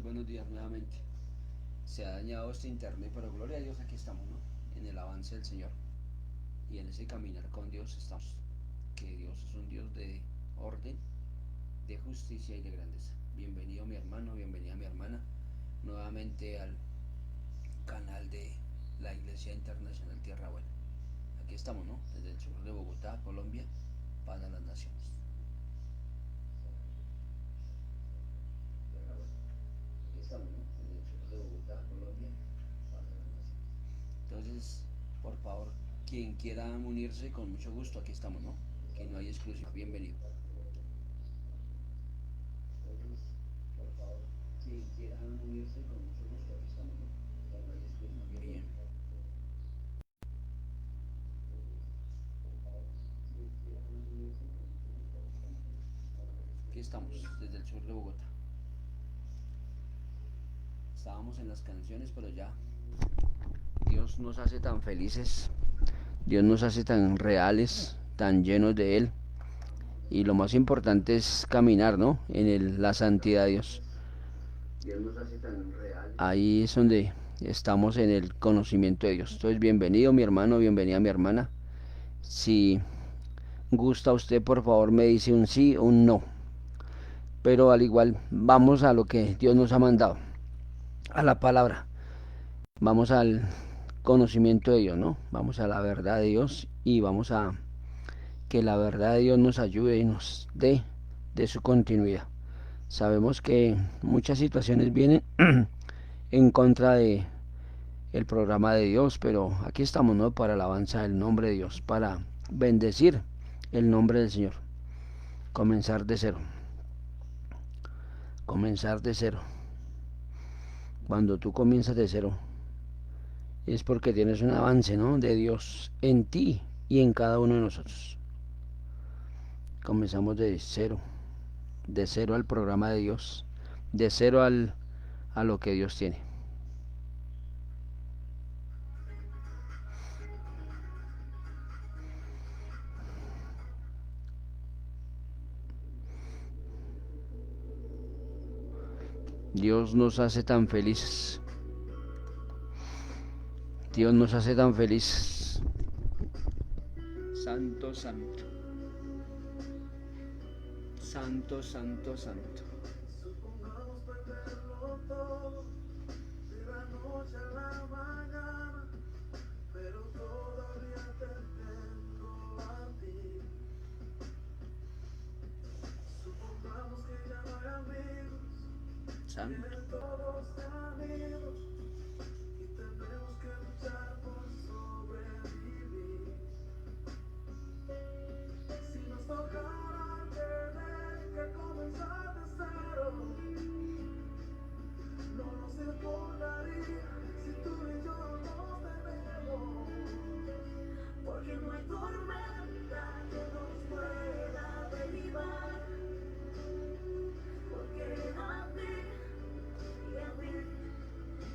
buenos días nuevamente. Se ha dañado este internet, pero gloria a Dios, aquí estamos, ¿no? En el avance del Señor y en ese caminar con Dios estamos. Que Dios es un Dios de orden, de justicia y de grandeza. Bienvenido mi hermano, bienvenida mi hermana, nuevamente al canal de la Iglesia Internacional Tierra Buena. Aquí estamos, ¿no? Desde el sur de Bogotá, Colombia, para las naciones. Aquí estamos, ¿no? Desde el sur de Bogotá, Colombia, para las naciones. Entonces, por favor, quien quiera unirse, con mucho gusto, aquí estamos, ¿no? Que no hay exclusión. Bienvenido. Entonces, por favor, quien quiera unirse, con mucho gusto, aquí estamos, ¿no? Que no hay exclusión. Bien. Aquí estamos, desde el sur de Bogotá. Estábamos en las canciones, pero ya Dios nos hace tan felices, Dios nos hace tan reales, tan llenos de Él. Y lo más importante es caminar, ¿no? La santidad de Dios. Dios nos hace tan reales. Ahí es donde estamos en el conocimiento de Dios. Entonces, bienvenido mi hermano, bienvenida mi hermana. Si gusta usted, por favor, me dice un sí o un no. Pero al igual, vamos a lo que Dios nos ha mandado, a la palabra. Vamos al conocimiento de Dios, ¿no? Vamos a la verdad de Dios y vamos a que la verdad de Dios nos ayude y nos dé de su continuidad. Sabemos que muchas situaciones vienen en contra de el programa de Dios, pero aquí estamos, ¿no? Para la alabanza del nombre de Dios, para bendecir el nombre del Señor. Comenzar de cero. Comenzar de cero. Cuando tú comienzas de cero, es porque tienes un avance, ¿no? De Dios en ti y en cada uno de nosotros. Comenzamos de cero al programa de Dios, de cero a lo que Dios tiene. Dios nos hace tan felices. Dios nos hace tan felices. Santo, santo. Santo, santo, santo. Supongamos perderlo todo, de la noche a la mañana, pero todavía te tengo a ti. Supongamos que ya no hay amigos, santo. Todos amigos, y tenemos que luchar por sobrevivir. Si nos tocara tener que comenzar de cero, no nos importaría si tú y yo nos tenemos, porque no hay tormenta que nos pueda derribar, porque a ti y a mí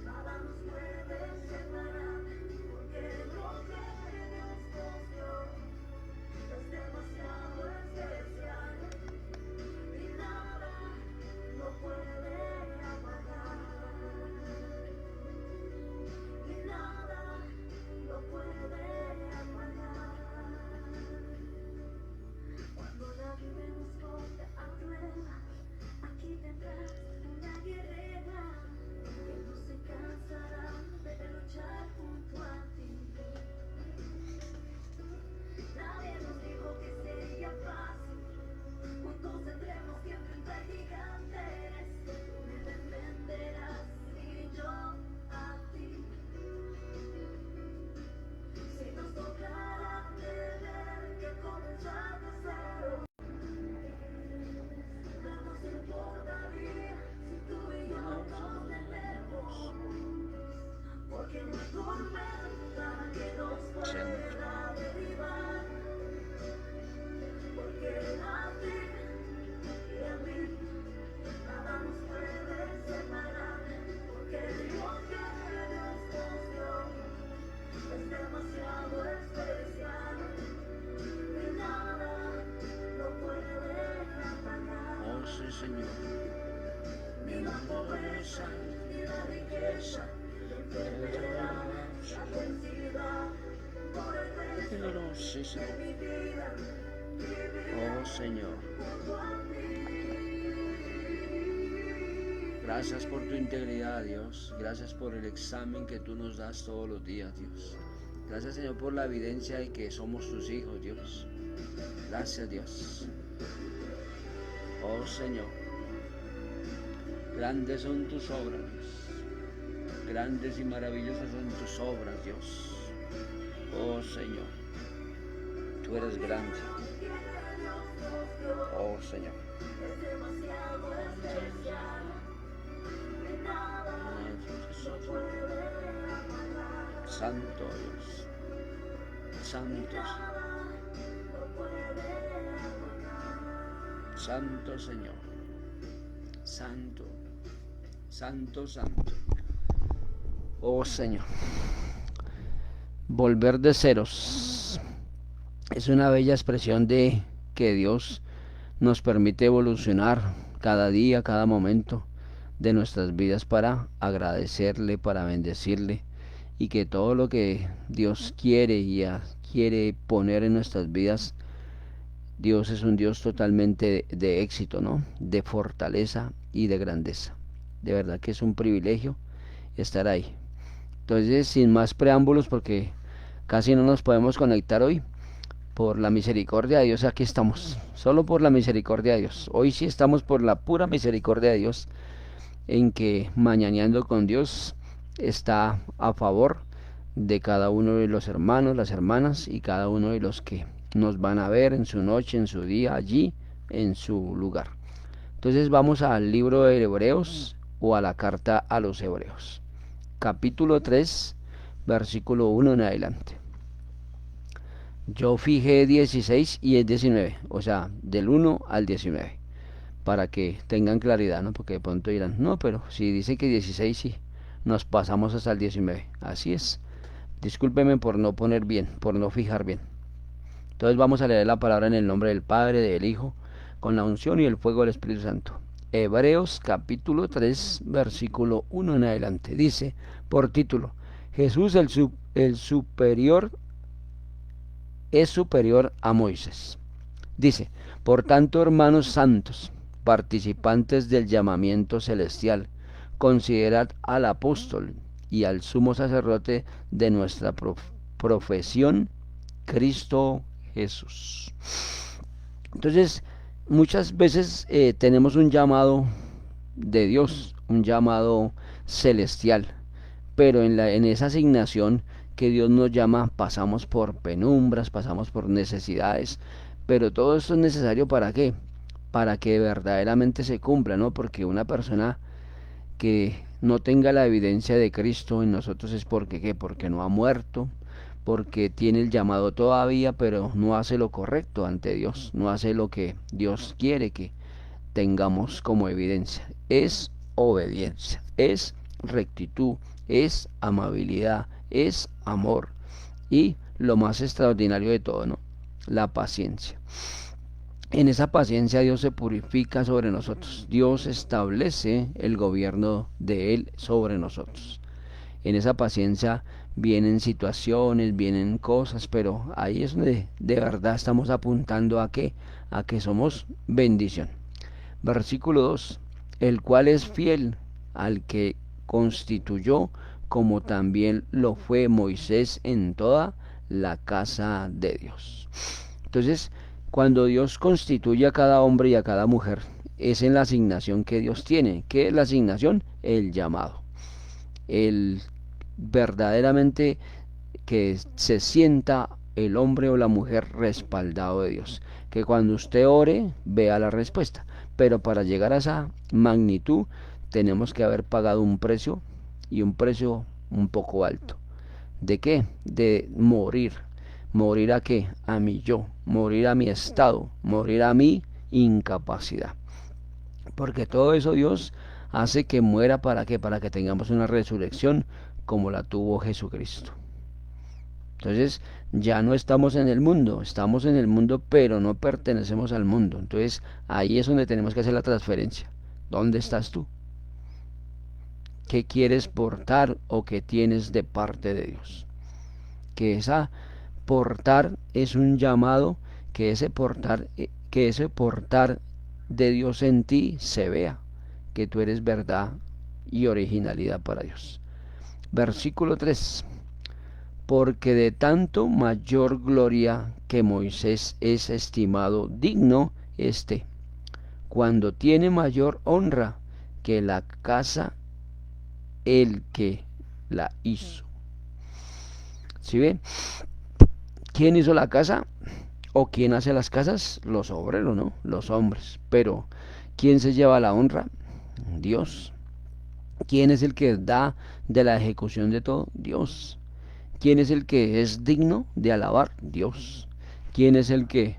nada nos puede separar, porque lo que Dios nos dio es demasiado especial y nada lo puede apagar, y nada lo puede apagar. Cuando la vida nos corte a prueba, aquí tendrás una guerrera que no se cansará de luchar junto a ti. Nadie nos dijo que sería fácil, juntos tendremos que enfrentar gigantes. Tú me defenderás y yo a ti. Si nos tocara tener que comenzar de cero, no nos importaría si tú y yo nos tenemos, porque no hay tormenta que nos pueda derribar, porque a ti y a mí nada nos puede separar, porque lo que Dios nos dio es demasiado especial y nada lo puede apagar. Oh sí, Señor. Y no podré Sí, Señor. Oh Señor, gracias por tu integridad, Dios. Gracias por el examen que tú nos das todos los días, Dios. Gracias, Señor, por la evidencia de que somos tus hijos, Dios. Gracias, Dios. Oh Señor, grandes son tus obras, Dios. Grandes y maravillosas son tus obras, Dios. Oh Señor, tú eres grande. Oh Señor. Santo Dios. Santo. Santo Señor. Santo. Santo, santo. Oh Señor. Volver de ceros es una bella expresión de que Dios nos permite evolucionar cada día, cada momento de nuestras vidas para agradecerle, para bendecirle, y que todo lo que Dios quiere y quiere poner en nuestras vidas, Dios es un Dios totalmente de éxito, ¿no? De fortaleza y de grandeza. De verdad que es un privilegio estar ahí. Entonces, sin más preámbulos, porque casi no nos podemos conectar hoy, por la misericordia de Dios aquí estamos, solo por la misericordia de Dios. Hoy sí estamos por la pura misericordia de Dios, en que Mañaneando con Dios está a favor de cada uno de los hermanos, las hermanas y cada uno de los que nos van a ver en su noche, en su día, allí, en su lugar. Entonces vamos al libro de Hebreos o a la carta a los Hebreos, capítulo 3, versículo 1 en adelante. Yo fijé 16 y es 19, o sea, del 1 al 19, para que tengan claridad, ¿no? Porque de pronto dirán, no, pero si dice que 16 sí, nos pasamos hasta el 19. Así es. Discúlpeme por no poner bien, por no fijar bien. Entonces vamos a leer la palabra en el nombre del Padre, del Hijo, con la unción y el fuego del Espíritu Santo. Hebreos capítulo 3, versículo 1 en adelante. Dice, por título, Jesús el superior es superior a Moisés. Dice, por tanto, hermanos santos, participantes del llamamiento celestial, considerad al apóstol y al sumo sacerdote de nuestra profesión, Cristo Jesús. Entonces, muchas veces tenemos un llamado de Dios, un llamado celestial, pero en esa asignación que Dios nos llama, pasamos por penumbras, pasamos por necesidades, pero todo esto es necesario ¿para qué? Para que verdaderamente se cumpla, ¿no? Porque una persona que no tenga la evidencia de Cristo en nosotros es porque ¿qué? Porque no ha muerto, porque tiene el llamado todavía, pero no hace lo correcto ante Dios, no hace lo que Dios quiere que tengamos como evidencia. Es obediencia, es rectitud, es amabilidad, es amor y lo más extraordinario de todo, ¿no? La paciencia. En esa paciencia Dios se purifica sobre nosotros. Dios establece el gobierno de Él sobre nosotros. En esa paciencia vienen situaciones, vienen cosas, pero ahí es donde de verdad estamos apuntando a que somos bendición. Versículo 2, el cual es fiel al que constituyó, como también lo fue Moisés en toda la casa de Dios. Entonces, cuando Dios constituye a cada hombre y a cada mujer, es en la asignación que Dios tiene. ¿Qué es la asignación? El llamado. El verdaderamente que se sienta el hombre o la mujer respaldado de Dios. Que cuando usted ore, vea la respuesta. Pero para llegar a esa magnitud, tenemos que haber pagado un precio, y un precio un poco alto. ¿De qué? De morir. ¿Morir a qué? A mi yo, morir a mi estado, morir a mi incapacidad. Porque todo eso Dios hace que muera ¿para qué? Para que tengamos una resurrección como la tuvo Jesucristo. Entonces ya no estamos en el mundo, estamos en el mundo pero no pertenecemos al mundo. Entonces ahí es donde tenemos que hacer la transferencia. ¿Dónde estás tú? qué quieres portar o qué tienes de parte de Dios. Que esa portar es un llamado, que ese portar de Dios en ti se vea, que tú eres verdad y originalidad para Dios. Versículo 3. Porque de tanto mayor gloria que Moisés es estimado digno cuando tiene mayor honra que la casa el que la hizo. ¿Sí ve? ¿Quién hizo la casa? ¿O quién hace las casas? Los obreros, ¿no? Los hombres. Pero ¿quién se lleva la honra? Dios. ¿Quién es el que da de la ejecución de todo? Dios. ¿Quién es el que es digno de alabar? Dios. ¿Quién es el que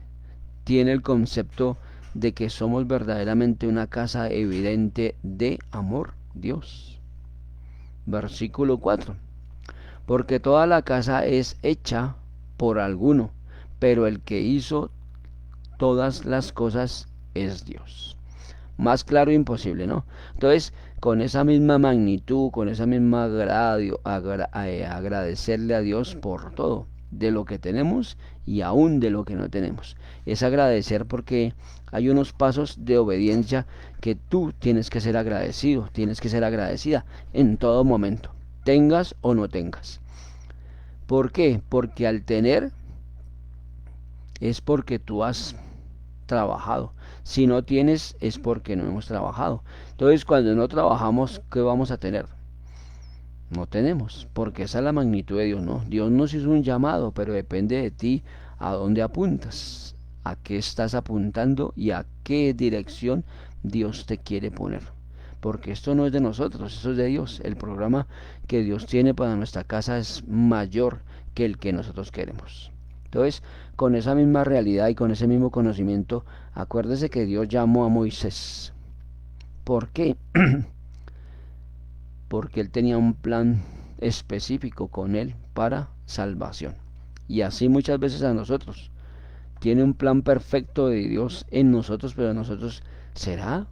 tiene el concepto de que somos verdaderamente una casa evidente de amor? Dios. Versículo 4. Porque toda la casa es hecha por alguno, pero el que hizo todas las cosas es Dios. Más claro imposible, ¿no? Entonces, con esa misma magnitud, con esa misma agradecerle a Dios por todo, de lo que tenemos y aún de lo que no tenemos. Es agradecer porque hay unos pasos de obediencia que tú tienes que ser agradecido, tienes que ser agradecida en todo momento, tengas o no tengas. ¿Por qué? Porque al tener es porque tú has trabajado. Si no tienes es porque no hemos trabajado. Entonces cuando no trabajamos, ¿qué vamos a tener? No tenemos, porque esa es la magnitud de Dios, ¿no? Dios nos hizo un llamado, pero depende de ti a dónde apuntas, a qué estás apuntando y a qué dirección Dios te quiere poner. Porque esto no es de nosotros, eso es de Dios. El programa que Dios tiene para nuestra casa es mayor que el que nosotros queremos. Entonces, con esa misma realidad y con ese mismo conocimiento, acuérdese que Dios llamó a Moisés. ¿Por qué? Porque Él tenía un plan específico con Él para salvación. Y así muchas veces a nosotros. Tiene un plan perfecto de Dios en nosotros, pero nosotros, ¿será?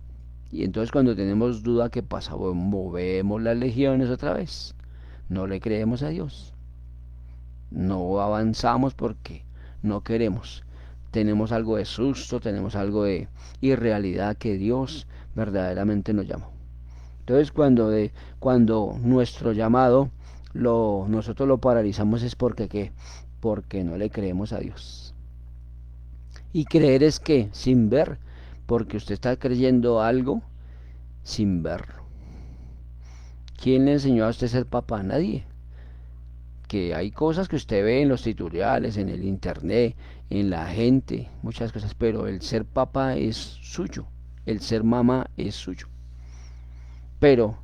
Y entonces cuando tenemos duda, ¿qué pasa? Movemos las legiones otra vez. No le creemos a Dios. No avanzamos porque no queremos. Tenemos algo de susto, tenemos algo de irrealidad que Dios verdaderamente nos llamó. Entonces cuando nuestro llamado nosotros lo paralizamos es porque ¿qué? Porque no le creemos a Dios. Y creer es que sin ver, porque usted está creyendo algo sin verlo. ¿Quién le enseñó a usted a ser papá? Nadie. Que hay cosas que usted ve en los tutoriales, en el internet, en la gente, muchas cosas, pero el ser papá es suyo, el ser mamá es suyo. Pero,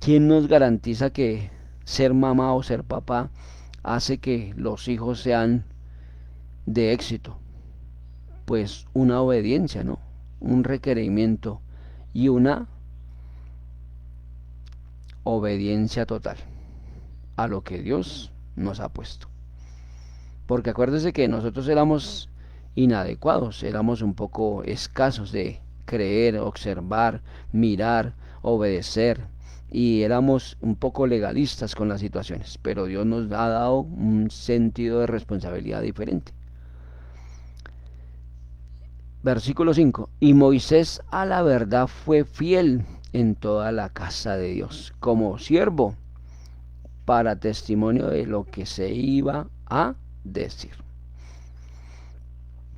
¿quién nos garantiza que ser mamá o ser papá hace que los hijos sean de éxito? Pues una obediencia, ¿no? Un requerimiento y una obediencia total a lo que Dios nos ha puesto. Porque acuérdese que nosotros éramos inadecuados, éramos un poco escasos de creer, observar, mirar, obedecer, y éramos un poco legalistas con las situaciones, pero Dios nos ha dado un sentido de responsabilidad diferente. Versículo 5. Y Moisés a la verdad fue fiel en toda la casa de Dios, como siervo, para testimonio de lo que se iba a decir.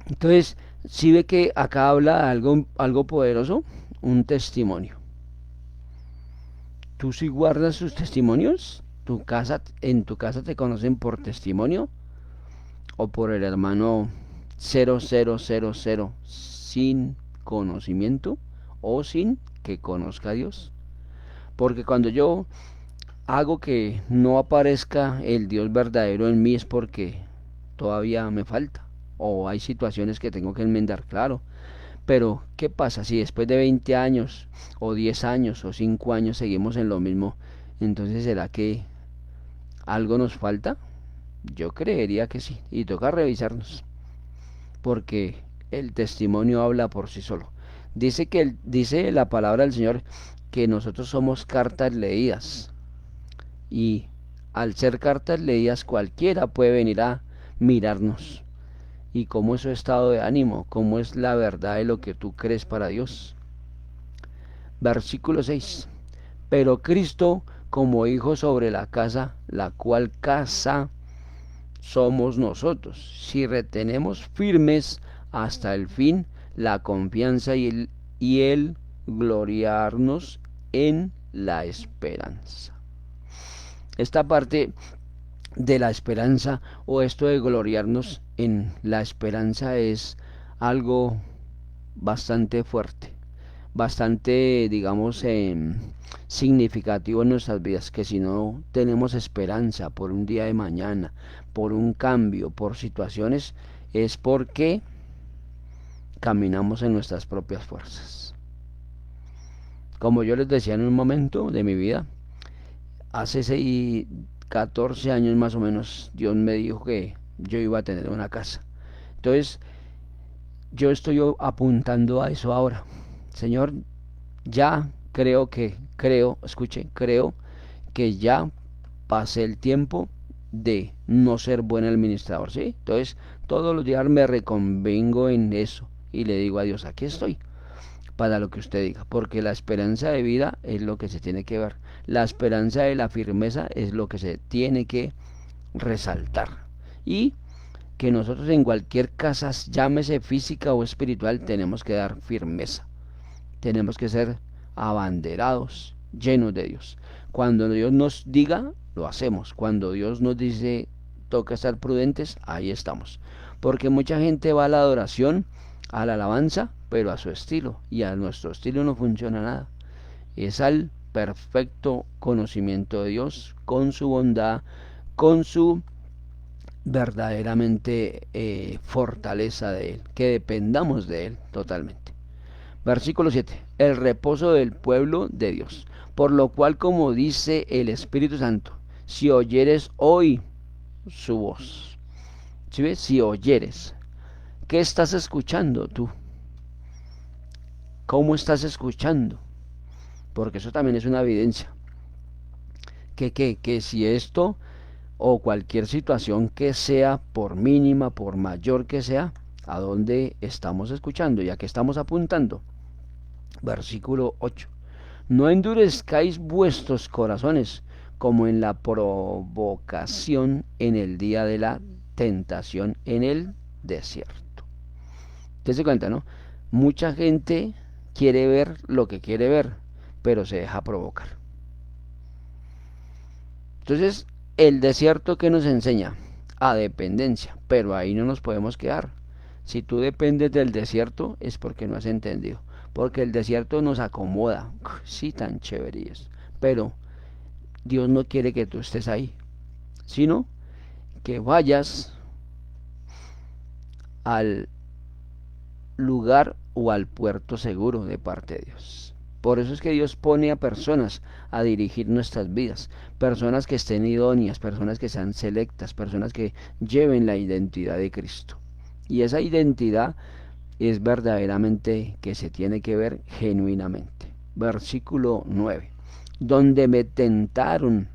Entonces, si ve que acá habla algo poderoso, un testimonio. ¿Tú sí guardas sus testimonios? ¿En tu casa te conocen por testimonio? ¿O por el hermano 0000 sin conocimiento o sin que conozca a Dios? Porque cuando yo hago que no aparezca el Dios verdadero en mí es porque todavía me falta o hay situaciones que tengo que enmendar, claro. Pero, ¿qué pasa si después de 20 años o 10 años o 5 años seguimos en lo mismo? Entonces, ¿será que algo nos falta? Yo creería que sí, y toca revisarnos, porque el testimonio habla por sí solo. Dice la palabra del Señor que nosotros somos cartas leídas, y al ser cartas leídas cualquiera puede venir a mirarnos y cómo es su estado de ánimo, cómo es la verdad de lo que tú crees para Dios. Versículo 6. Pero Cristo como hijo sobre la casa, la cual casa somos nosotros, si retenemos firmes hasta el fin la confianza y el gloriarnos en la esperanza. Esta parte de la esperanza, o esto de gloriarnos en la esperanza, es algo bastante fuerte, bastante, digamos, significativo en nuestras vidas, que si no tenemos esperanza por un día de mañana, por un cambio, por situaciones, es porque caminamos en nuestras propias fuerzas. Como yo les decía en un momento de mi vida, hace 14 años más o menos, Dios me dijo que yo iba a tener una casa. Entonces, yo estoy apuntando a eso ahora. Señor, ya creo que ya pasé el tiempo de no ser buen administrador, ¿sí? Entonces, todos los días me reconvengo en eso y le digo a Dios, aquí estoy para lo que usted diga, porque la esperanza de vida es lo que se tiene que ver, la esperanza de la firmeza es lo que se tiene que resaltar, y que nosotros en cualquier casa, llámese física o espiritual, tenemos que dar firmeza, tenemos que ser abanderados, llenos de Dios. Cuando Dios nos diga, lo hacemos. Cuando Dios nos dice, toca estar prudentes, ahí estamos. Porque mucha gente va a la adoración, a la alabanza, pero a su estilo, y a nuestro estilo no funciona nada. Es al perfecto conocimiento de Dios, con su bondad, con su verdaderamente fortaleza de Él, que dependamos de Él totalmente. Versículo 7. El reposo del pueblo de Dios. Por lo cual, como dice el Espíritu Santo, si oyeres hoy su voz. ¿Sí ves? Si oyeres. ¿Qué estás escuchando tú? ¿Cómo estás escuchando? Porque eso también es una evidencia. Que si esto o cualquier situación que sea, por mínima, por mayor que sea, ¿a dónde estamos escuchando y a qué estamos apuntando? Versículo 8. No endurezcáis vuestros corazones como en la provocación en el día de la tentación en el desierto. ¿Te das cuenta, no? Mucha gente quiere ver lo que quiere ver, pero se deja provocar. Entonces, el desierto, que nos enseña a dependencia, pero ahí no nos podemos quedar. Si tú dependes del desierto es porque no has entendido, porque el desierto nos acomoda, sí, tan chéverías, pero Dios no quiere que tú estés ahí, sino que vayas al lugar o al puerto seguro de parte de Dios. Por eso es que Dios pone a personas a dirigir nuestras vidas, personas que estén idóneas, personas que sean selectas, personas que lleven la identidad de Cristo. Y esa identidad es verdaderamente que se tiene que ver genuinamente. Versículo 9. Donde me tentaron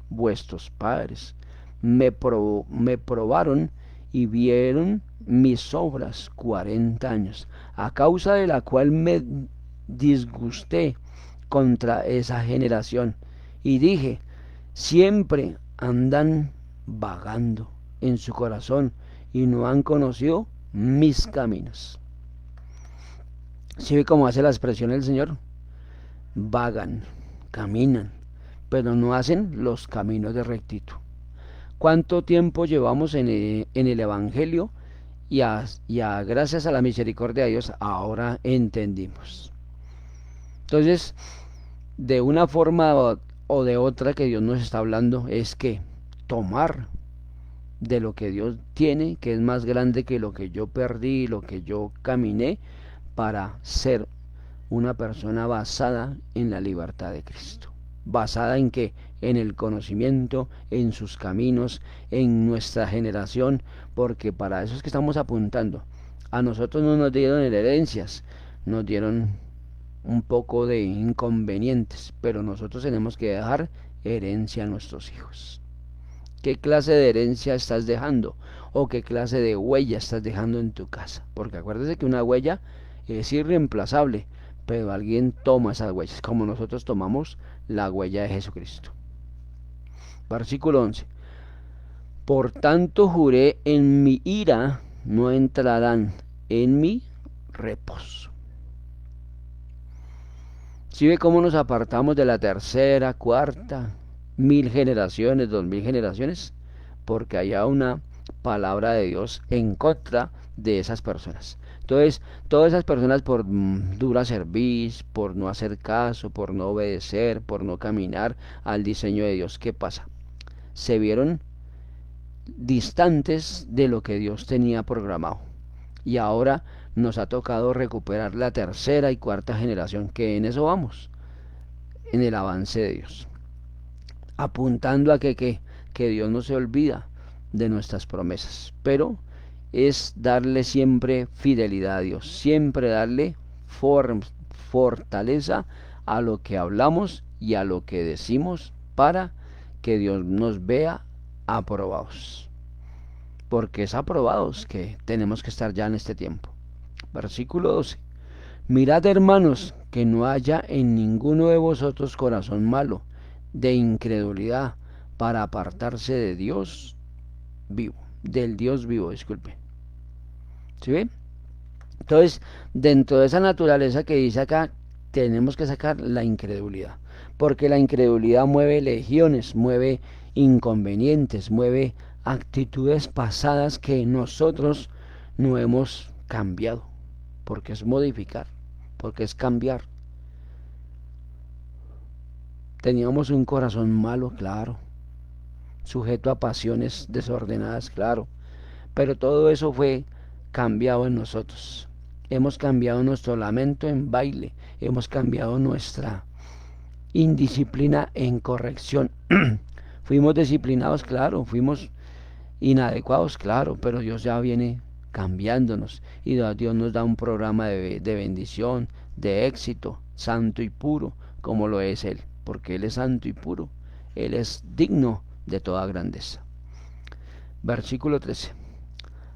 vuestros padres, me probaron y vieron mis obras 40 años, a causa de la cual me disgusté contra esa generación y dije, siempre andan vagando en su corazón y no han conocido mis caminos. ¿Sí ve cómo hace la expresión el Señor? Vagan, caminan, pero no hacen los caminos de rectitud. ¿Cuánto tiempo llevamos en el Evangelio? Y gracias a la misericordia de Dios ahora entendimos. Entonces, de una forma o de otra que Dios nos está hablando es que tomar de lo que Dios tiene, que es más grande que lo que yo perdí, lo que yo caminé, para ser una persona basada en la libertad de Cristo. ¿Basada en qué? En el conocimiento, en sus caminos, en nuestra generación, porque para eso es que estamos apuntando. A nosotros no nos dieron herencias, nos dieron un poco de inconvenientes, pero nosotros tenemos que dejar herencia a nuestros hijos. ¿Qué clase de herencia estás dejando? ¿O qué clase de huella estás dejando en tu casa? Porque acuérdate que una huella es irreemplazable, pero alguien toma esas huellas, como nosotros tomamos la huella de Jesucristo. Versículo 11. Por tanto juré, en mi ira no entrarán en mi reposo. ¿Sí ve cómo nos apartamos de la tercera, cuarta, 1000 generaciones, 2000 generaciones? Porque haya una palabra de Dios en contra de esas personas. Entonces, todas esas personas por dura cerviz, por no hacer caso, por no obedecer, por no caminar al diseño de Dios, ¿qué pasa? Se vieron distantes de lo que Dios tenía programado. Y ahora nos ha tocado recuperar la tercera y cuarta generación, que en eso vamos, en el avance de Dios. Apuntando a que Dios no se olvida de nuestras promesas, pero es darle siempre fidelidad a Dios, siempre darle fortaleza a lo que hablamos y a lo que decimos para que Dios nos vea aprobados, porque es aprobados que tenemos que estar ya en este tiempo. Versículo 12. Mirad, hermanos, que no haya en ninguno de vosotros corazón malo, de incredulidad, para apartarse de Dios vivo, del Dios vivo, disculpe. ¿Sí ve? Entonces, dentro de esa naturaleza que dice acá, tenemos que sacar la incredulidad, porque la incredulidad mueve legiones, mueve inconvenientes, mueve actitudes pasadas que nosotros no hemos cambiado, porque es modificar, porque es cambiar. Teníamos un corazón malo, claro, sujeto a pasiones desordenadas, claro, pero todo eso fue cambiado en nosotros. Hemos cambiado nuestro lamento en baile, hemos cambiado nuestra indisciplina en corrección. Fuimos disciplinados, claro, fuimos inadecuados, claro, pero Dios ya viene cambiándonos y Dios nos da un programa de bendición, de éxito, santo y puro, como lo es Él, porque Él es santo y puro, Él es digno de toda grandeza. Versículo 13.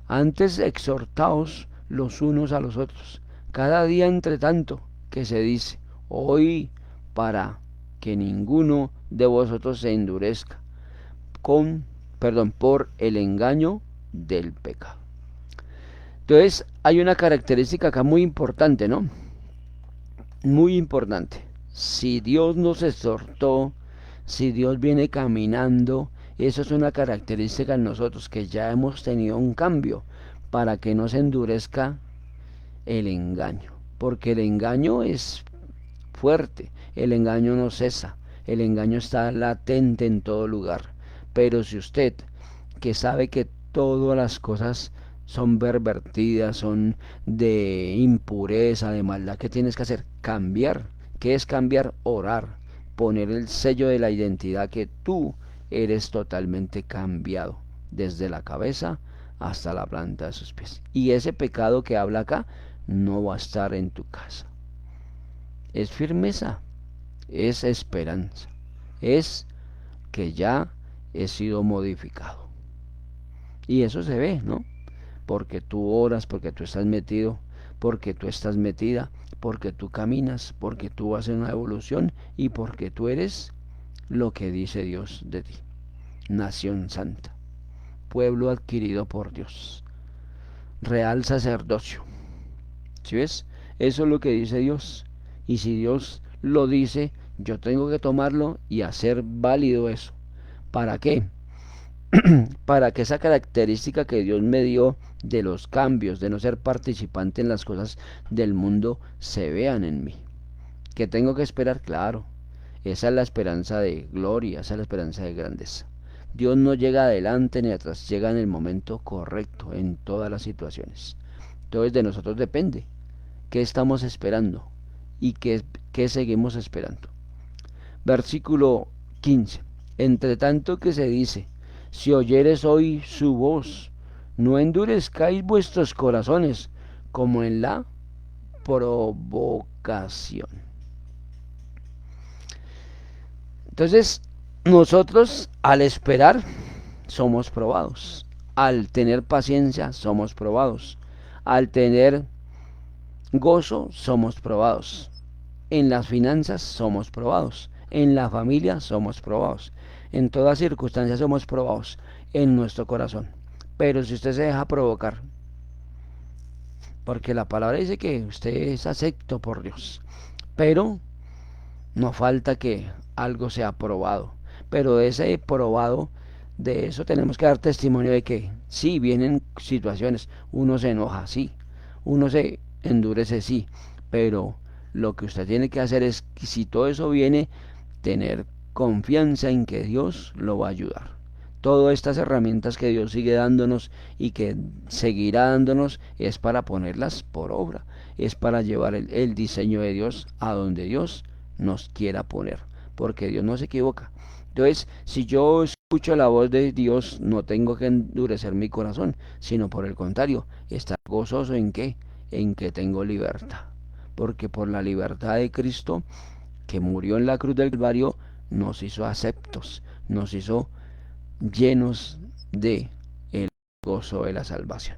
Antes exhortaos los unos a los otros, cada día entre tanto que se dice, hoy, para que ninguno de vosotros se endurezca por el engaño del pecado. Entonces, hay una característica acá muy importante, ¿no? Muy importante. Si Dios nos exhortó, si Dios viene caminando, eso es una característica en nosotros, que ya hemos tenido un cambio, para que no se endurezca el engaño, porque el engaño es fuerte, el engaño no cesa, el engaño está latente en todo lugar. Pero si usted, que sabe que todas las cosas son pervertidas, son de impureza, de maldad, ¿qué tienes que hacer? Cambiar. ¿Qué es cambiar? Orar, poner el sello de la identidad, que tú eres totalmente cambiado, desde la cabeza hasta la planta de sus pies. Y ese pecado que habla acá no va a estar en tu casa. Es firmeza, es esperanza, es que ya he sido modificado. Y eso se ve, ¿no? Porque tú oras, porque tú estás metido, porque tú estás metida, porque tú caminas, porque tú vas en una evolución y porque tú eres lo que dice Dios de ti. Nación santa, pueblo adquirido por Dios, real sacerdocio. ¿Sí ves? Eso es lo que dice Dios. Y si Dios lo dice, yo tengo que tomarlo y hacer válido eso. ¿Para qué? Para que esa característica que Dios me dio de los cambios, de no ser participante en las cosas del mundo, se vean en mí. ¿Qué tengo que esperar? Claro, esa es la esperanza de gloria, esa es la esperanza de grandeza. Dios no llega adelante ni atrás, llega en el momento correcto, en todas las situaciones. Entonces de nosotros depende qué estamos esperando y qué seguimos esperando. Versículo 15. Entre tanto que se dice, si oyeres hoy su voz, no endurezcáis vuestros corazones, como en la ocasión. Entonces, nosotros al esperar somos probados. Al tener paciencia somos probados. Al tener gozo somos probados. En las finanzas somos probados. En la familia somos probados. En todas circunstancias somos probados en nuestro corazón. Pero si usted se deja provocar, porque la palabra dice que usted es acepto por Dios, pero no falta que algo sea probado. Pero de ese probado, de eso tenemos que dar testimonio de que sí, vienen situaciones, uno se enoja, sí, uno se endurece, sí, pero lo que usted tiene que hacer es, si todo eso viene, tener confianza en que Dios lo va a ayudar. Todas estas herramientas que Dios sigue dándonos y que seguirá dándonos es para ponerlas por obra, es para llevar el diseño de Dios a donde Dios nos quiera poner, porque Dios no se equivoca. Entonces, si yo escucho la voz de Dios, no tengo que endurecer mi corazón, sino por el contrario, estar gozoso en qué, en que tengo libertad, porque por la libertad de Cristo, que murió en la cruz del Calvario, nos hizo aceptos, nos hizo llenos de el gozo de la salvación.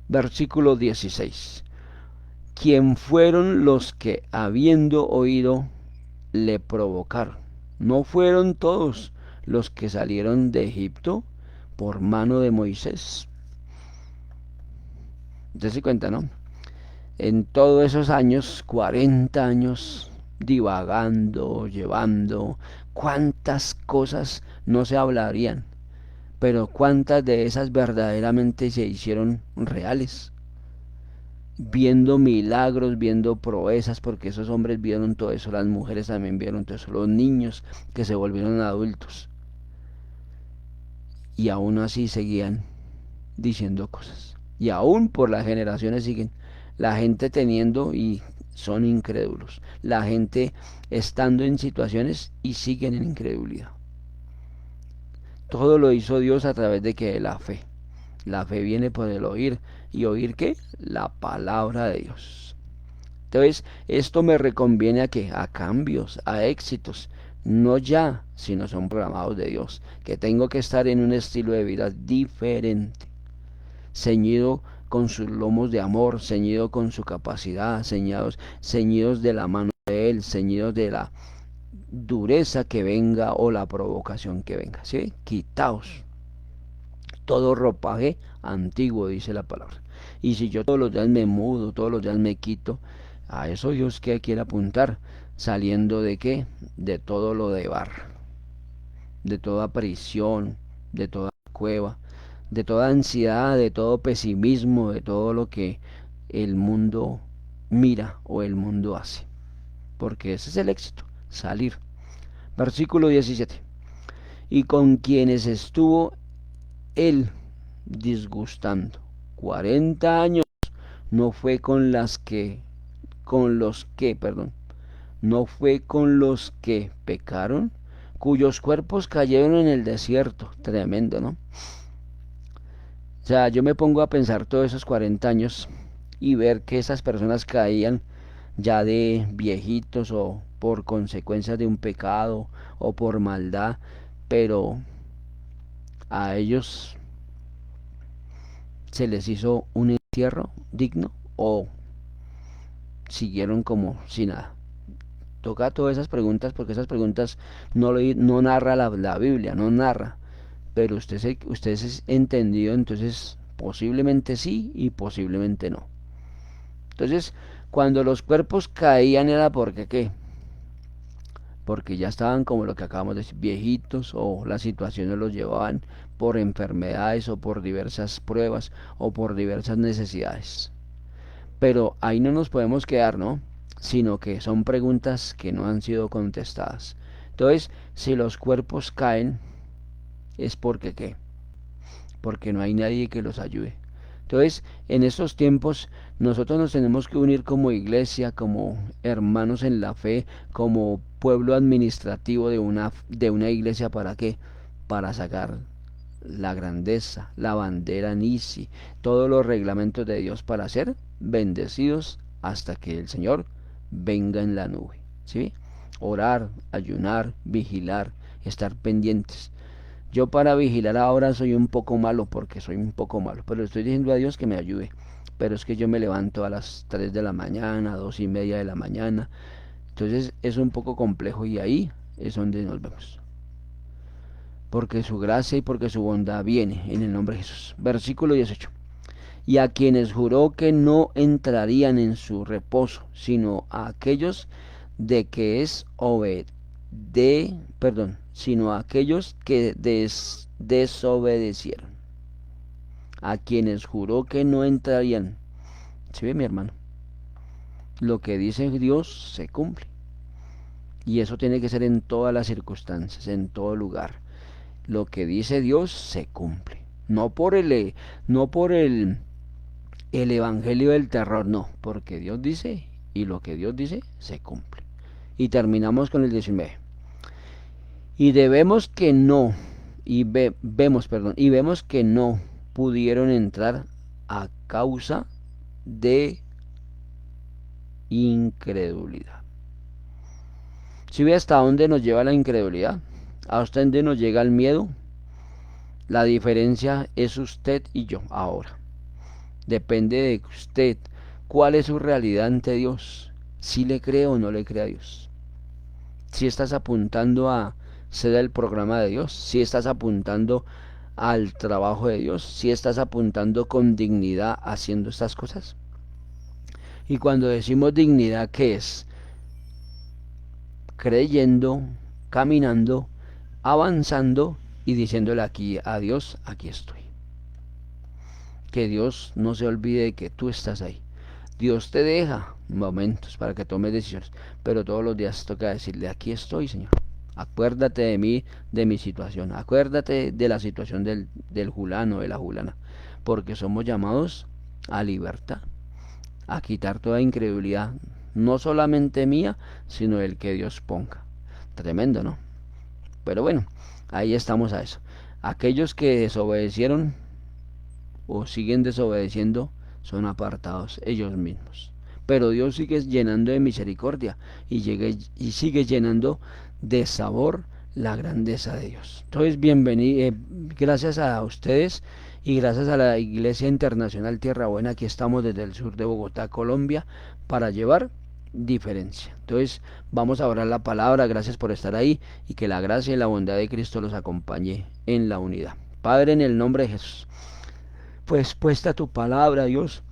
Versículo 16. ¿Quién fueron los que habiendo oído le provocaron? ¿No fueron todos los que salieron de Egipto por mano de Moisés? Usted se cuenta, ¿no? En todos esos años, 40 años, divagando, llevando, cuántas cosas no se hablarían, pero cuántas de esas verdaderamente se hicieron reales, viendo milagros, viendo proezas, porque esos hombres vieron todo eso, las mujeres también vieron todo eso, los niños que se volvieron adultos, y aún así seguían diciendo cosas, y aún por las generaciones siguen, la gente teniendo y son incrédulos, la gente estando en situaciones y siguen en incredulidad. Todo lo hizo Dios a través de que la fe. La fe viene por el oír. ¿Y oír qué? La palabra de Dios. Entonces, esto me reconviene a que a cambios, a éxitos, no ya, sino son programados de Dios, que tengo que estar en un estilo de vida diferente, ceñido con sus lomos de amor, ceñido con su capacidad, ceñidos de la mano de Él, ceñidos de la dureza que venga o la provocación que venga, ¿sí? Quitaos todo ropaje antiguo, dice la palabra. Y si yo todos los días me mudo, todos los días me quito, a eso Dios que quiere apuntar, saliendo de qué, de todo lo de barro, de toda prisión, de toda cueva, de toda ansiedad, de todo pesimismo, de todo lo que el mundo mira o el mundo hace. Porque ese es el éxito, salir. Versículo 17. Y con quienes estuvo él disgustando 40 años, no fue no fue con los que pecaron, cuyos cuerpos cayeron en el desierto. Tremendo, ¿no? O sea, yo me pongo a pensar todos esos 40 años y ver que esas personas caían ya de viejitos o por consecuencias de un pecado o por maldad, pero a ellos se les hizo un entierro digno o siguieron como si nada. Toca todas esas preguntas porque esas preguntas no narra la Biblia, no narra, pero usted es entendido, entonces posiblemente sí y posiblemente no. Entonces, cuando los cuerpos caían era porque ¿qué? Porque ya estaban como lo que acabamos de decir, viejitos o las situaciones los llevaban por enfermedades o por diversas pruebas o por diversas necesidades. Pero ahí no nos podemos quedar, ¿no? Sino que son preguntas que no han sido contestadas. Entonces, si los cuerpos caen, es porque ¿qué? Porque no hay nadie que los ayude. Entonces, en estos tiempos, nosotros nos tenemos que unir como iglesia, como hermanos en la fe, como pueblo administrativo de una iglesia, ¿para qué? Para sacar la grandeza, la bandera Nisi, todos los reglamentos de Dios para ser bendecidos hasta que el Señor venga en la nube. ¿Sí? Orar, ayunar, vigilar, estar pendientes. Yo para vigilar ahora soy un poco malo porque soy un poco malo, pero estoy diciendo a Dios que me ayude. Pero es que yo me levanto a las 3 de la mañana, 2:30 de la mañana. Entonces es un poco complejo y ahí es donde nos vemos. Porque su gracia y porque su bondad viene en el nombre de Jesús. Versículo 18. Y a quienes juró que no entrarían en su reposo, sino a aquellos de que es sino a aquellos que desobedecieron. A quienes juró que no entrarían. ¿Sí ve, mi hermano? Lo que dice Dios se cumple. Y eso tiene que ser en todas las circunstancias, en todo lugar. Lo que dice Dios se cumple. No por el evangelio del terror, no, porque Dios dice y lo que Dios dice se cumple. Y terminamos con el 19. Y debemos que no, y vemos que no pudieron entrar a causa de incredulidad. Si ve hasta dónde nos lleva la incredulidad, hasta dónde nos llega el miedo, la diferencia es usted y yo ahora. Depende de usted cuál es su realidad ante Dios, si le cree o no le cree a Dios. Si estás apuntando a ser el programa de Dios, si estás apuntando al trabajo de Dios, si estás apuntando con dignidad haciendo estas cosas. Y cuando decimos dignidad, ¿qué es? Creyendo, caminando, avanzando y diciéndole aquí a Dios, aquí estoy. Que Dios no se olvide de que tú estás ahí. Dios te deja momentos para que tomes decisiones, pero todos los días toca decirle, aquí estoy, Señor. Acuérdate de mí, de mi situación. Acuérdate de la situación del fulano, de la fulana. Porque somos llamados a libertad, a quitar toda incredulidad, no solamente mía, sino el que Dios ponga. Tremendo, ¿no? Pero bueno, ahí estamos a eso. Aquellos que desobedecieron o siguen desobedeciendo son apartados ellos mismos. Pero Dios sigue llenando de misericordia y sigue llenando de sabor la grandeza de Dios. Entonces, bienvenido, gracias a ustedes y gracias a la Iglesia Internacional Tierra Buena, aquí estamos desde el sur de Bogotá, Colombia, para llevar diferencia. Entonces, vamos a orar la palabra, gracias por estar ahí y que la gracia y la bondad de Cristo los acompañe en la unidad. Padre, en el nombre de Jesús, pues puesta tu palabra, Dios,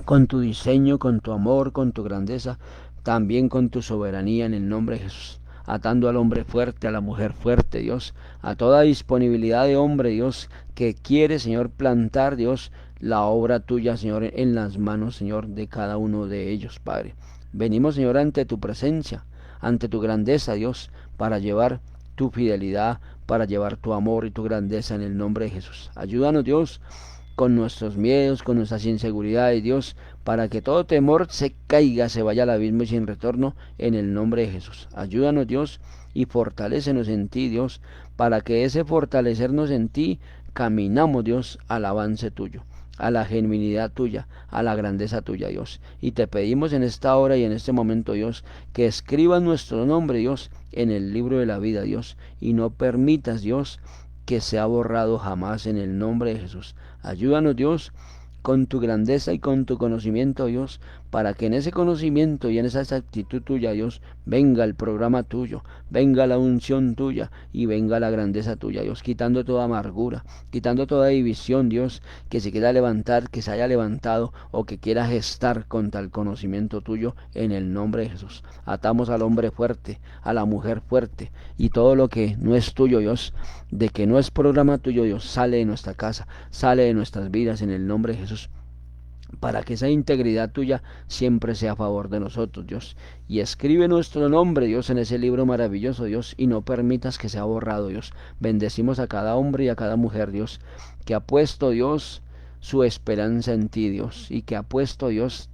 con tu diseño, con tu amor, con tu grandeza, también con tu soberanía en el nombre de Jesús, atando al hombre fuerte, a la mujer fuerte, Dios, a toda disponibilidad de hombre, Dios, que quiere, Señor, plantar, Dios, la obra tuya, Señor, en las manos, Señor, de cada uno de ellos, Padre. Venimos, Señor, ante tu presencia, ante tu grandeza, Dios, para llevar tu fidelidad, para llevar tu amor y tu grandeza en el nombre de Jesús. Ayúdanos, Dios, con nuestros miedos, con nuestras inseguridades, Dios, para que todo temor se caiga, se vaya al abismo y sin retorno, en el nombre de Jesús. Ayúdanos, Dios, y fortalécenos en ti, Dios, para que ese fortalecernos en ti, caminamos, Dios, al avance tuyo, a la genuinidad tuya, a la grandeza tuya, Dios. Y te pedimos en esta hora y en este momento, Dios, que escribas nuestro nombre, Dios, en el libro de la vida, Dios, y no permitas, Dios, que sea borrado jamás en el nombre de Jesús. Ayúdanos, Dios, con tu grandeza y con tu conocimiento, Dios, para que en ese conocimiento y en esa actitud tuya, Dios, venga el programa tuyo, venga la unción tuya y venga la grandeza tuya, Dios, quitando toda amargura, quitando toda división, Dios, que se quiera levantar, que se haya levantado o que quiera gestar contra el conocimiento tuyo, en el nombre de Jesús. Atamos al hombre fuerte, a la mujer fuerte, y todo lo que no es tuyo, Dios, de que no es programa tuyo, Dios, sale de nuestra casa, sale de nuestras vidas en el nombre de Jesús, para que esa integridad tuya siempre sea a favor de nosotros, Dios. Y escribe nuestro nombre, Dios, en ese libro maravilloso, Dios, y no permitas que sea borrado, Dios. Bendecimos a cada hombre y a cada mujer, Dios, que ha puesto, Dios, su esperanza en ti, Dios, y que ha puesto, Dios,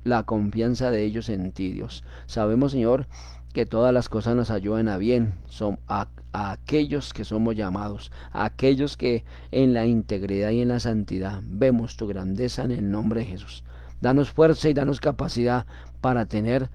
la confianza de ellos en ti, Dios. Sabemos, Señor, que todas las cosas nos ayudan a bien, son a aquellos que somos llamados, a aquellos que en la integridad y en la santidad vemos tu grandeza en el nombre de Jesús. Danos fuerza y danos capacidad para tener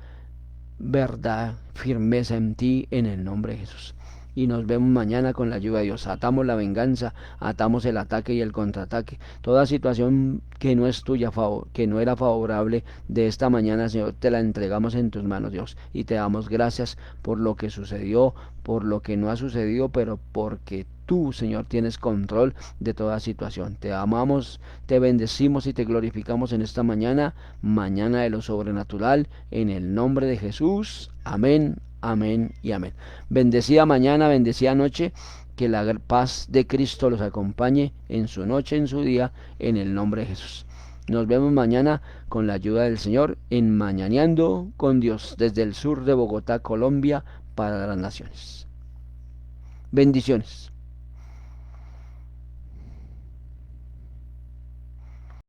verdad, firmeza en ti, en el nombre de Jesús. Y nos vemos mañana con la ayuda de Dios. Atamos la venganza, atamos el ataque y el contraataque. Toda situación que no es tuya, que no era favorable de esta mañana, Señor, te la entregamos en tus manos, Dios. Y te damos gracias por lo que sucedió, por lo que no ha sucedido, pero porque tú, Señor, tienes control de toda situación. Te amamos, te bendecimos y te glorificamos en esta mañana, mañana de lo sobrenatural, en el nombre de Jesús. Amén, amén y amén. Bendecida mañana, bendecida noche. Que la paz de Cristo los acompañe en su noche, en su día, en el nombre de Jesús. Nos vemos mañana con la ayuda del Señor en Mañaneando con Dios desde el sur de Bogotá, Colombia, para las naciones. Bendiciones.